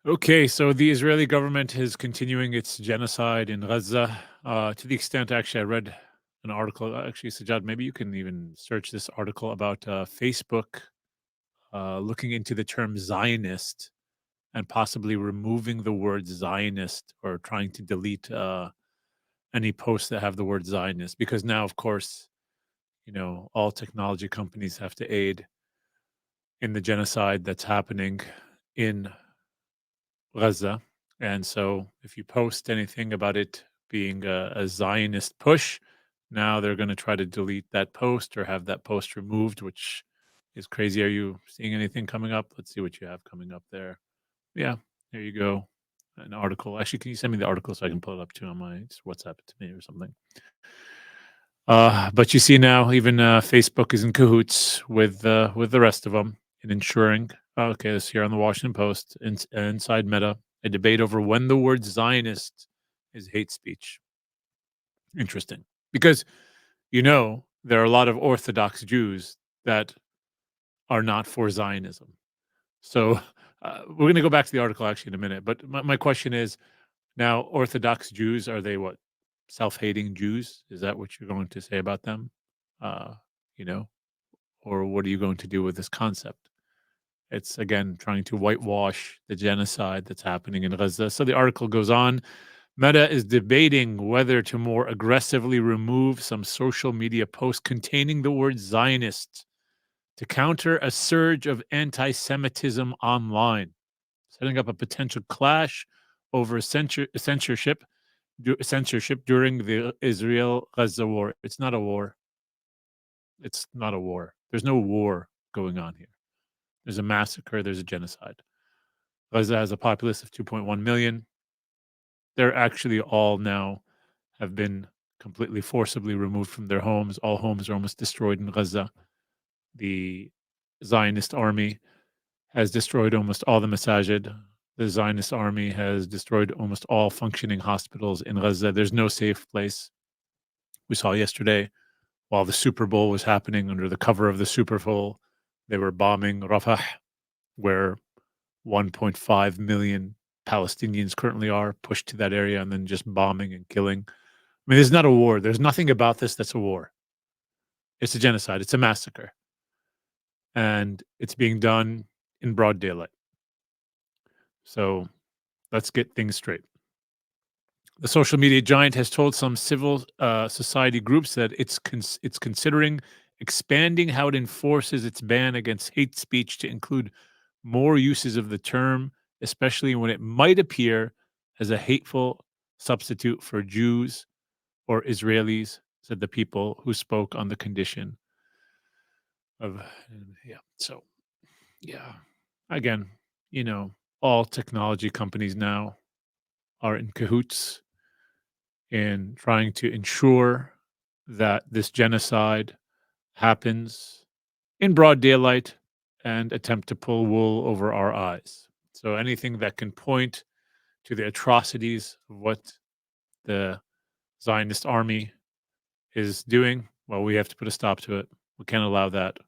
Okay, so the Israeli government is continuing its genocide in Gaza. To the extent, actually, I read an article. Actually, Sajad, maybe you can even search this article about Facebook looking into the term Zionist and possibly removing the word Zionist or trying to delete any posts that have the word Zionist. Because now, of course, all technology companies have to aid in the genocide that's happening in Gaza. And so if you post anything about it being a Zionist push, now they're going to try to delete that post or have that post removed, which is crazy. Are you seeing anything coming up? Let's see what you have coming up there. Yeah, there you go. An article. Actually, can you send me the article so I can pull it up too on my WhatsApp to me or something? But you see now, even Facebook is in cahoots with the rest of them in ensuring. Okay, this here on the Washington Post, inside Meta, a debate over when the word Zionist is hate speech. Interesting, because there are a lot of Orthodox Jews that are not for Zionism. So we're going to go back to the article actually in a minute. But my question is now, Orthodox Jews, are they what? Self-hating Jews? Is that what you're going to say about them? Uh, you know, or what are you going to do with this concept? It's again trying to whitewash the genocide that's happening in Gaza. So the article goes on. Meta is debating whether to more aggressively remove some social media posts containing the word Zionist to counter a surge of anti Semitism online, setting up a potential clash over censorship during the Israel Gaza war. It's not a war. It's not a war. There's no war going on here. There's a massacre, there's a genocide. Gaza has a populace of 2.1 million. They're actually all now have been completely forcibly removed from their homes. All homes are almost destroyed in Gaza. The Zionist army has destroyed almost all the masajid. The Zionist army has destroyed almost all functioning hospitals in Gaza. There's no safe place. We saw yesterday, while the Super Bowl was happening, under the cover of the Super Bowl, they were bombing Rafah, where 1.5 million Palestinians currently are pushed to that area and then just bombing and killing. I mean, there's not a war. There's nothing about this that's a war. It's a genocide. It's a massacre. And it's being done in broad daylight. So let's get things straight. The social media giant has told some civil society groups that it's considering expanding how it enforces its ban against hate speech to include more uses of the term, especially when it might appear as a hateful substitute for Jews or Israelis, said the people who spoke on the condition of, yeah. So, yeah, again, all technology companies now are in cahoots in trying to ensure that this genocide happens in broad daylight and attempt to pull wool over our eyes. So anything that can point to the atrocities of what the Zionist army is doing, well, we have to put a stop to it. We can't allow that.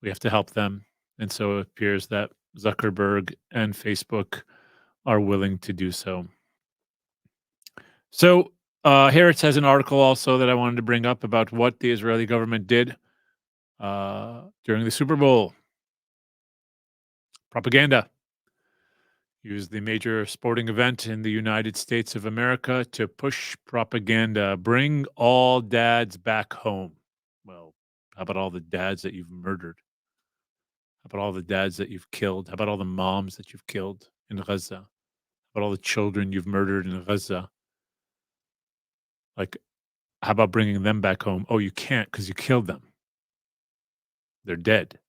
We have to help them. And so it appears that Zuckerberg and Facebook are willing to do so. So Haaretz has an article also that I wanted to bring up about what the Israeli government did during the Super Bowl. Propaganda. Used the major sporting event in the United States of America to push propaganda. Bring all dads back home. Well, how about all the dads that you've murdered? How about all the dads that you've killed? How about all the moms that you've killed in Gaza? How about all the children you've murdered in Gaza? Like, how about bringing them back home? Oh, you can't because you killed them. They're dead.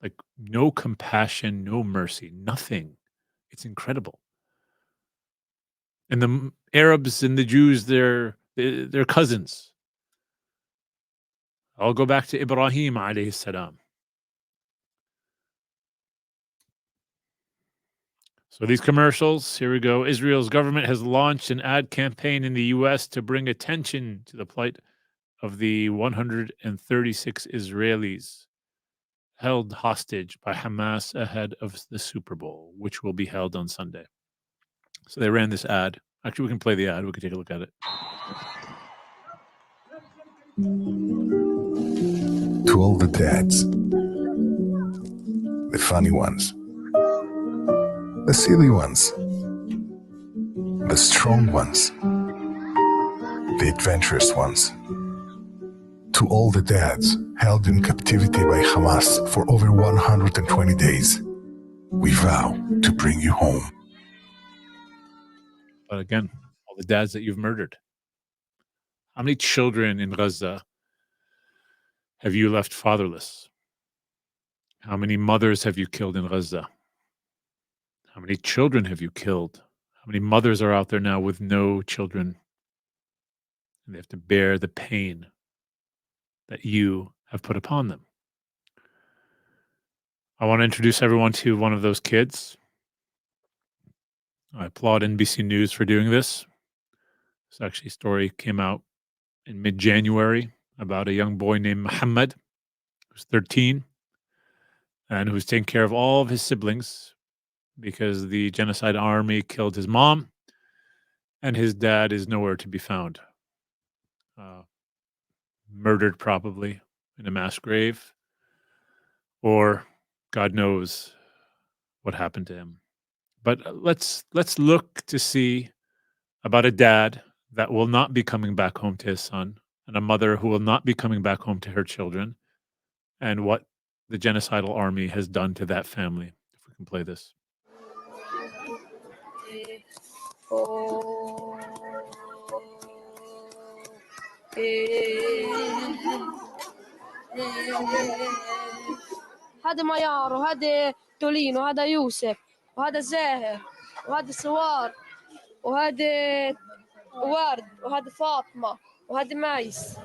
Like, no compassion, no mercy, nothing. It's incredible. And the Arabs and the Jews, they're cousins. I'll go back to Ibrahim alayhi salam. So these commercials, here we go. Israel's government has launched an ad campaign in the U.S. to bring attention to the plight of the 136 Israelis held hostage by Hamas ahead of the Super Bowl, which will be held on Sunday. So they ran this ad. Actually, we can play the ad. We can take a look at it. To all the dads, the funny ones, the silly ones, the strong ones, the adventurous ones. To all the dads held in captivity by Hamas for over 120 days, we vow to bring you home. But again, all the dads that you've murdered. How many children in Gaza have you left fatherless? How many mothers have you killed in Gaza? How many children have you killed? How many mothers are out there now with no children? And they have to bear the pain that you have put upon them. I want to introduce everyone to one of those kids. I applaud NBC News for doing this. This actually story came out in mid-January about a young boy named Muhammad, who's 13, and who's taking care of all of his siblings because the genocide army killed his mom, and his dad is nowhere to be found. Murdered probably in a mass grave, or God knows what happened to him. But let's look to see about a dad that will not be coming back home to his son, and a mother who will not be coming back home to her children, and what the genocidal army has done to that family. If we can play this. هذا ميار وهذا تولين وهذا يوسف وهذا زاهر وهذا سوار وهذا ورد وهذا فاطمة وهذا مايس.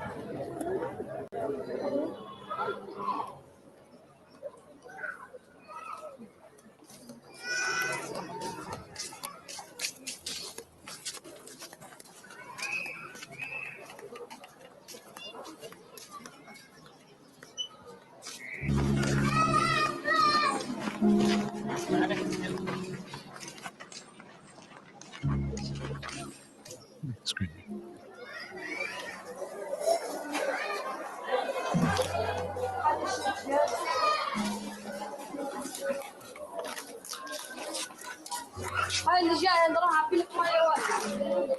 هاي اللي جاي انا راح اعبي لك ميه واحده.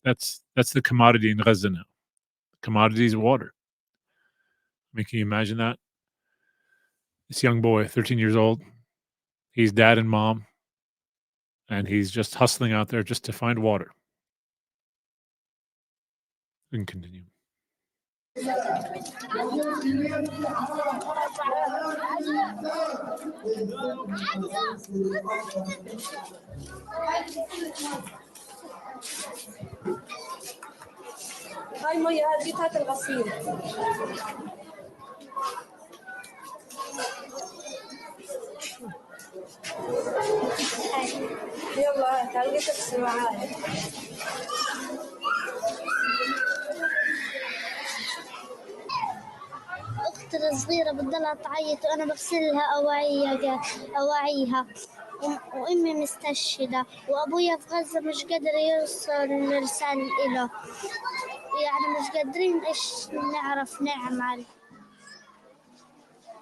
That's the commodity in Gaza now. Commodity is water. I mean, can you imagine that? This young boy, 13 years old, he's dad and mom, and he's just hustling out there just to find water. We can continue. هاي ميه هذه الغسيل. يلا تعالي تغسل معاي. أختي الصغيرة بتضلها تعيط وأنا بغسلها أواعيها وأمي مستشهدة وأبويا في غزة مش قادر يوصل رسالة إله، يعني مش قادرين إيش نعرف نعمل.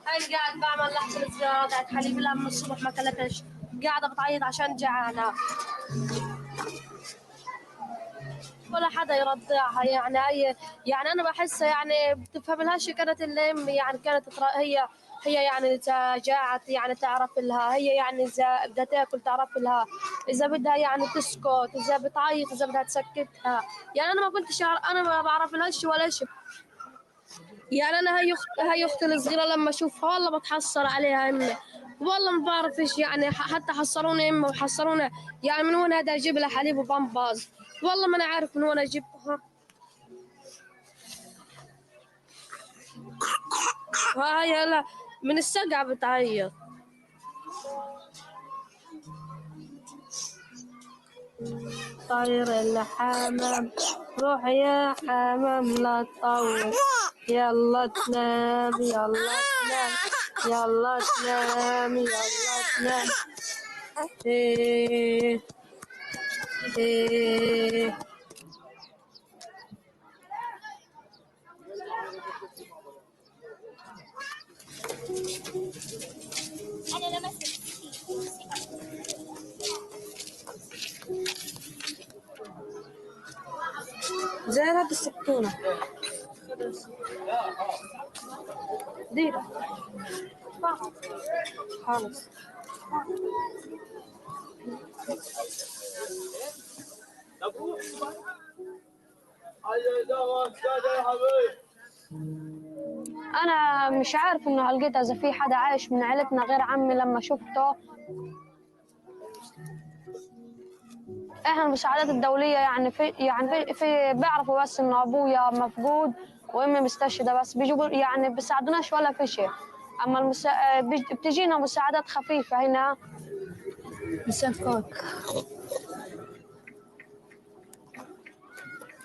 هاي قاعد بعمل لحظة الصغيرة قاعد حليب لها من الصبح ما كلتش، قاعدة بتعيط عشان جعانة. ولا حدا يرضعها يعني أنا بحسها يعني بتفهملهاش كانت الأم يعني كانت هي يعني إذا جاعت يعني تعرف لها، هي يعني إذا بدها تاكل تعرف لها، إذا بدها يعني تسكت، إذا بتعيط إذا بدها تسكتها، يعني أنا أنا ما بعرف لهاش ولا شيء. يعني أنا هي أختي الصغيرة لما أشوفها والله بتحسر عليها أمي، والله ما بعرف إيش يعني حتى حصروني أمي وحصروني يعني من وين هذا أجيب لها حليب وبامباز، والله ما انا عارف من وين اجيبها. هاي لا من السقعة بتعيط. طاير الحمام روح يا حمام لا تطول، يلا تنام يلا تنام يلا تنام يلا تنام. إيه إيه زي هذه السكينة دي خالص. أنا مش عارف إنه لقيتها إذا في حدا عايش من عيلتنا غير عمي لما شفته. إحنا المساعدات الدولية يعني في بيعرفوا بس إنه أبويا مفقود وأمي مستشهدة، بس بيجوا يعني بيساعدوناش ولا في شيء. أما بتجينا مساعدات خفيفة هنا. مسافات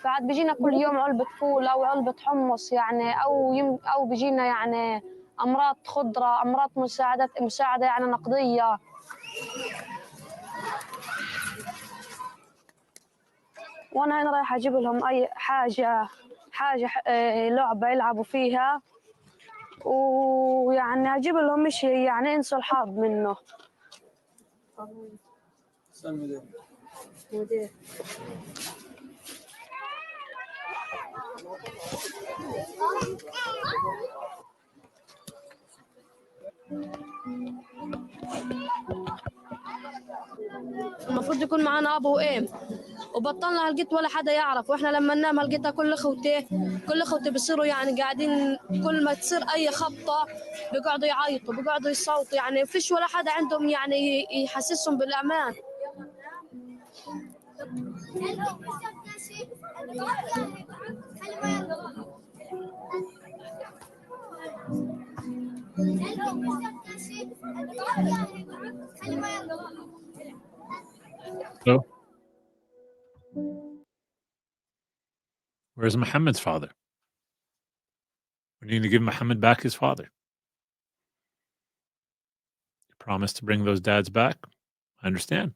بعد بيجينا كل يوم علبة فول أو علبة حمص يعني، أو بيجينا يعني أمراض خضرة، أمراض مساعدة يعني نقدية. وأنا هنا رايحة أجيب لهم أي حاجة لعبة يلعبوا فيها، ويعني أجيب لهم شيء يعني ينسوا الحظ منه. مدير المفروض يكون معنا ابو وام، وبطلنا هلقيت ولا حدا يعرف. واحنا لما ننام هلقيتها كل اخوتي بيصيروا يعني قاعدين كل ما تصير اي خبطه بيقعدوا يعيطوا بيقعدوا يصوتوا، يعني فيش ولا حدا عندهم يعني يحسسهم بالامان. So, where's Muhammad's father? We need to give Muhammad back his father. You promised to bring those dads back. I understand.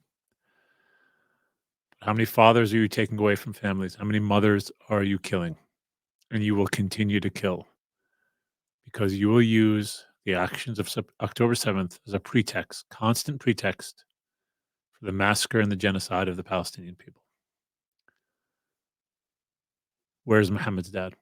But how many fathers are you taking away from families? How many mothers are you killing? And you will continue to kill because you will use the actions of October 7th as a pretext, constant pretext for the massacre and the genocide of the Palestinian people. Where's Muhammad's dad?